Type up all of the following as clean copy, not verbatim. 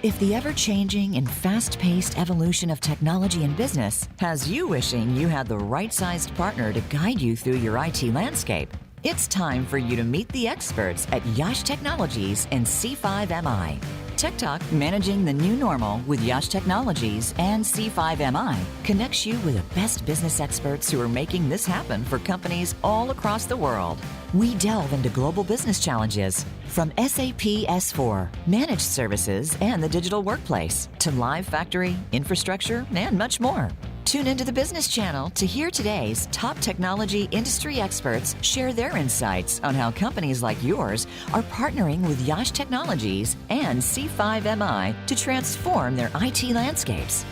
If the ever-changing and fast-paced evolution of technology and business has you wishing you had the right-sized partner to guide you through your IT landscape, it's time for you to meet the experts at YASH Technologies and C5MI. Tech Talk Managing the New Normal with YASH Technologies and C5MI connects you with the best business experts who are making this happen for companies all across the world. We delve into global business challenges, from SAP S/4, managed services and the digital workplace, to live factory, infrastructure, and much more. Tune into the Business Channel to hear today's top technology industry experts share their insights on how companies like yours are partnering with YASH Technologies and C5MI to transform their IT landscapes.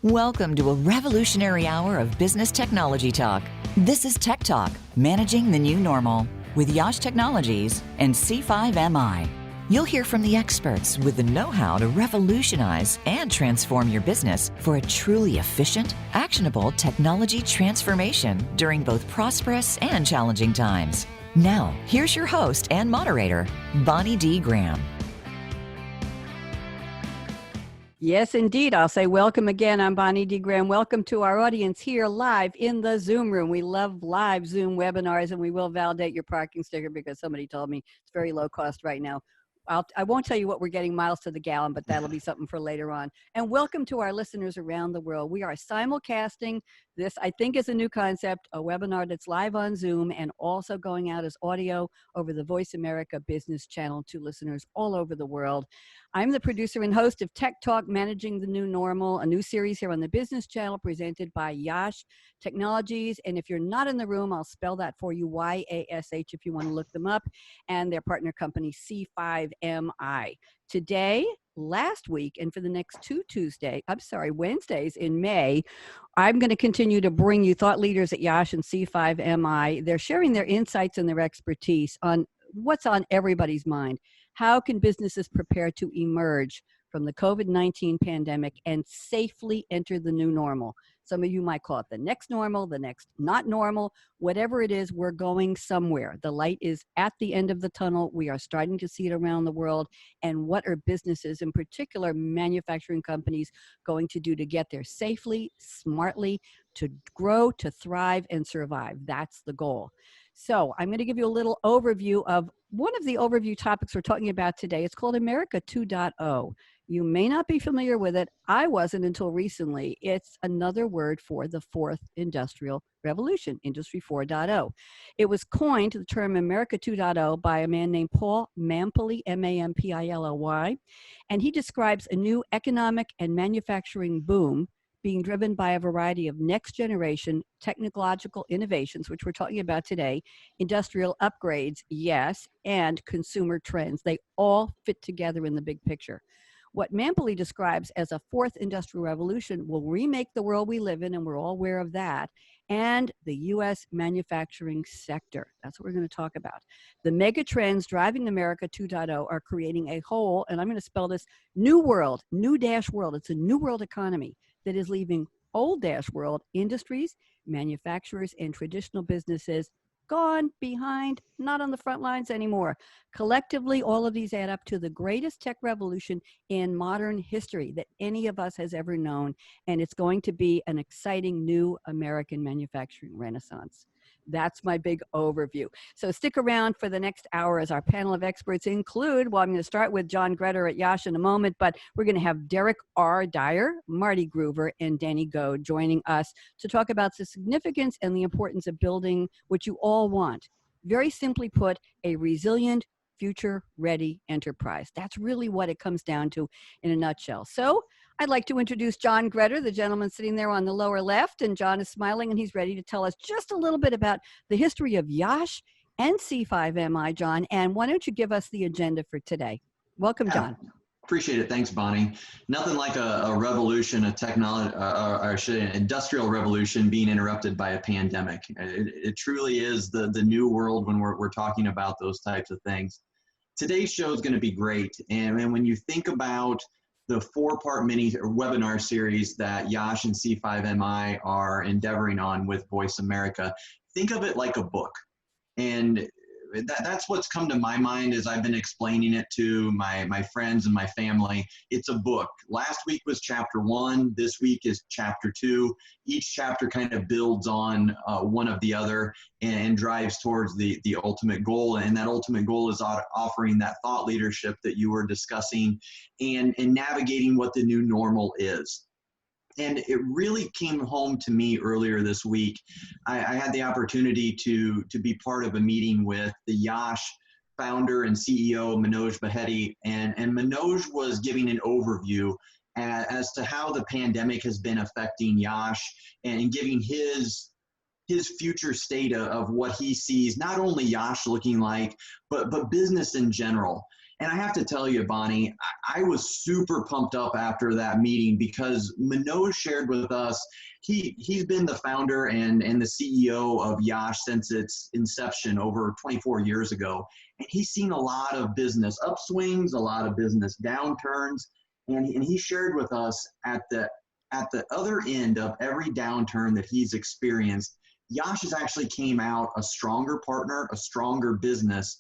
Welcome to a revolutionary hour of business technology talk. This is Tech Talk, Managing the New Normal, with YASH Technologies and C5MI. You'll hear from the experts with the know-how to revolutionize and transform your business for a truly efficient, actionable technology transformation during both prosperous and challenging times. Now, here's your host and moderator, Bonnie D. Graham. Yes, indeed. I'll say welcome again. I'm Bonnie D. Graham. Welcome to our audience here live in the Zoom room. We love live Zoom webinars, and we will validate your parking sticker because somebody told me it's very low cost right now. I won't tell you what we're getting miles to the gallon, but that'll be something for later on. And welcome to our listeners around the world. We are simulcasting this, I think, is a new concept, a webinar that's live on Zoom and also going out as audio over the Voice America Business Channel to listeners all over the world. I'm the producer and host of Tech Talk, Managing the New Normal, a new series here on the Business Channel presented by YASH Technologies. And if you're not in the room, I'll spell that for you, YASH, if you want to look them up, and their partner company, C5MI. Today, last week, and for the next Wednesdays in May, I'm going to continue to bring you thought leaders at YASH and C5MI. They're sharing their insights and their expertise on what's on everybody's mind. How can businesses prepare to emerge from the COVID-19 pandemic and safely enter the new normal? Some of you might call it the next normal, the next not normal, whatever it is, we're going somewhere. The light is at the end of the tunnel. We are starting to see it around the world. And what are businesses, in particular manufacturing companies, going to do to get there safely, smartly, to grow, to thrive, and survive? That's the goal. So I'm going to give you a little overview of one of the overview topics we're talking about today. It's called America 2.0. You may not be familiar with it. I wasn't until recently. It's another word for the fourth industrial revolution, Industry 4.0. It was coined, the term America 2.0, by a man named Paul Mampilly, Mampilly, and he describes a new economic and manufacturing boom being driven by a variety of next-generation technological innovations, which we're talking about today, industrial upgrades, yes, and consumer trends. They all fit together in the big picture. What Mampilly describes as a fourth industrial revolution will remake the world we live in, and we're all aware of that, and the U.S. manufacturing sector. That's what we're going to talk about. The mega trends driving America 2.0 are creating a whole, and I'm going to spell this, new world, new dash world. It's a new world economy that is leaving old dash world industries, manufacturers, and traditional businesses gone behind, not on the front lines anymore. Collectively, all of these add up to the greatest tech revolution in modern history that any of us has ever known, and it's going to be an exciting new American manufacturing renaissance. That's my big overview. So stick around for the next hour as our panel of experts include, well, I'm going to start with John Greder at YASH in a moment, but we're going to have Derek R. Dyer, Marty Groover, and Danny Goad joining us to talk about the significance and the importance of building what you all want. Very simply put, a resilient, future-ready enterprise. That's really what it comes down to in a nutshell. So I'd like to introduce John Greder, the gentleman sitting there on the lower left, and John is smiling and he's ready to tell us just a little bit about the history of YASH and C5MI, John, and why don't you give us the agenda for today? Welcome, John. Appreciate it. Thanks, Bonnie. Nothing like a revolution, a technology, an industrial revolution being interrupted by a pandemic. It truly is the new world when we're talking about those types of things. Today's show is going to be great. And when you think about the four-part mini webinar series that YASH and C5MI are endeavoring on with Voice America, think of it like a book. And that's what's come to my mind as I've been explaining it to my friends and my family. It's a book. Last week was chapter 1. This week is chapter 2. Each chapter kind of builds on one of the other and drives towards the ultimate goal. And that ultimate goal is offering that thought leadership that you were discussing and navigating what the new normal is. And it really came home to me earlier this week. I had the opportunity to be part of a meeting with the YASH founder and CEO, Manoj Baheti, and Manoj was giving an overview as to how the pandemic has been affecting YASH and giving his future state of what he sees, not only YASH looking like, but business in general. And I have to tell you, Bonnie, I was super pumped up after that meeting because Manoj shared with us, he's been the founder and the CEO of YASH since its inception over 24 years ago. And he's seen a lot of business upswings, a lot of business downturns. And he shared with us at the other end of every downturn that he's experienced, YASH has actually came out a stronger partner, a stronger business,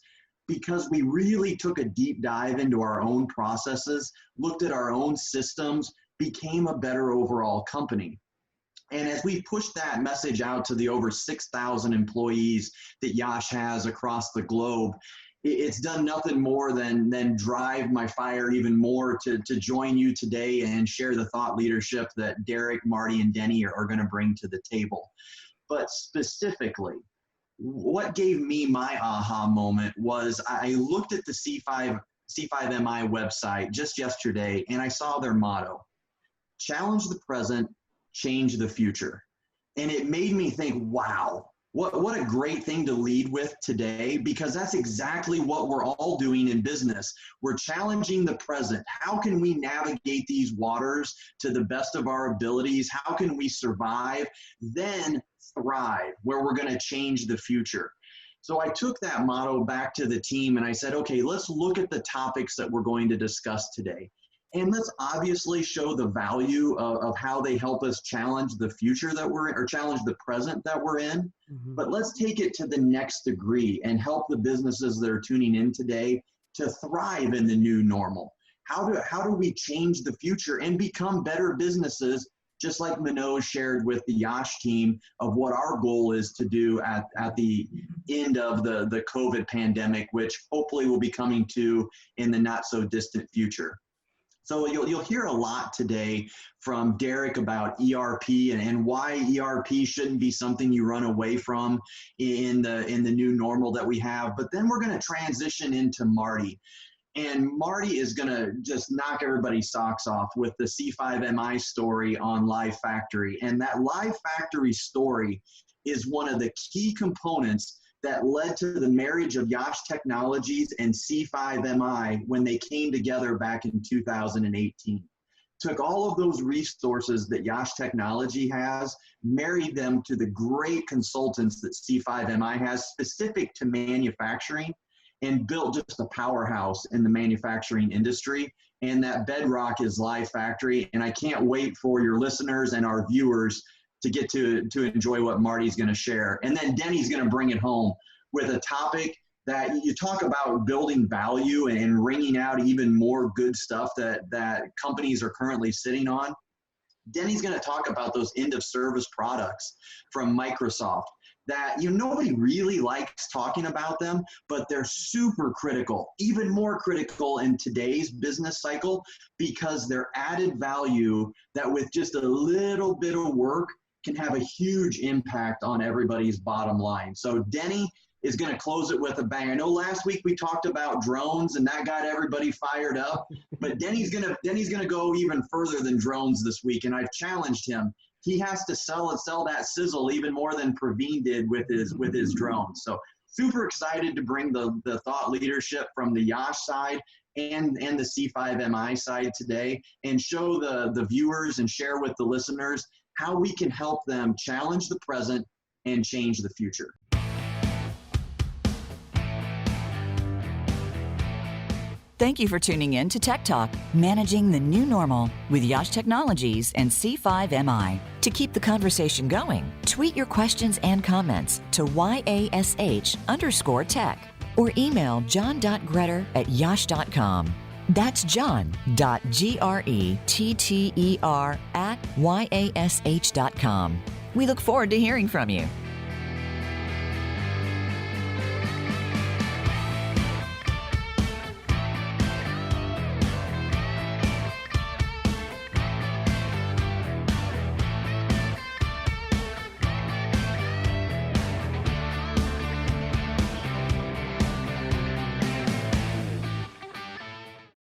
because we really took a deep dive into our own processes, looked at our own systems, became a better overall company. And as we pushed that message out to the over 6,000 employees that YASH has across the globe, it's done nothing more than drive my fire even more to join you today and share the thought leadership that Derek, Marty, and Denny are going to bring to the table. But specifically, what gave me my aha moment was I looked at the C5MI website just yesterday and I saw their motto, challenge the present, change the future. And it made me think, wow, what a great thing to lead with today, because that's exactly what we're all doing in business. We're challenging the present. How can we navigate these waters to the best of our abilities? How can we survive? Then thrive, where we're going to change the future. So I took that motto back to the team and I said, okay, let's look at the topics that we're going to discuss today. And let's obviously show the value of how they help us challenge the future that we're in, or challenge the present that we're in. Mm-hmm. But let's take it to the next degree and help the businesses that are tuning in today to thrive in the new normal. How do we change the future and become better businesses, just like Manoj shared with the YASH team of what our goal is to do at the end of the COVID pandemic, which hopefully will be coming to in the not so distant future. So you'll hear a lot today from Derek about ERP and why ERP shouldn't be something you run away from in the new normal that we have. But then we're going to transition into Marty. And Marty is going to just knock everybody's socks off with the C5MI story on Live Factory. And that Live Factory story is one of the key components that led to the marriage of YASH Technologies and C5MI when they came together back in 2018. Took all of those resources that YASH Technology has, married them to the great consultants that C5MI has specific to manufacturing, and built just a powerhouse in the manufacturing industry. And that bedrock is Live Factory. And I can't wait for your listeners and our viewers to get to enjoy what Marty's going to share. And then Denny's going to bring it home with a topic that you talk about building value and wringing out even more good stuff that companies are currently sitting on. Denny's going to talk about those end of service products from Microsoft that nobody really likes talking about them, but they're super critical, even more critical in today's business cycle, because they're added value that with just a little bit of work can have a huge impact on everybody's bottom line. So Denny is going to close it with a bang. I know last week we talked about drones and that got everybody fired up, but Denny's going to go even further than drones this week, and I've challenged him. He has to sell that sizzle even more than Praveen did with his drones. So super excited to bring the thought leadership from the YASH side and the C5MI side today, and show the viewers and share with the listeners how we can help them challenge the present and change the future. Thank you for tuning in to Tech Talk, Managing the New Normal with YASH Technologies and C5MI. To keep the conversation going, tweet your questions and comments to YASH_tech. or email john.gretter@yash.com. That's john.gretter@yash.com. We look forward to hearing from you.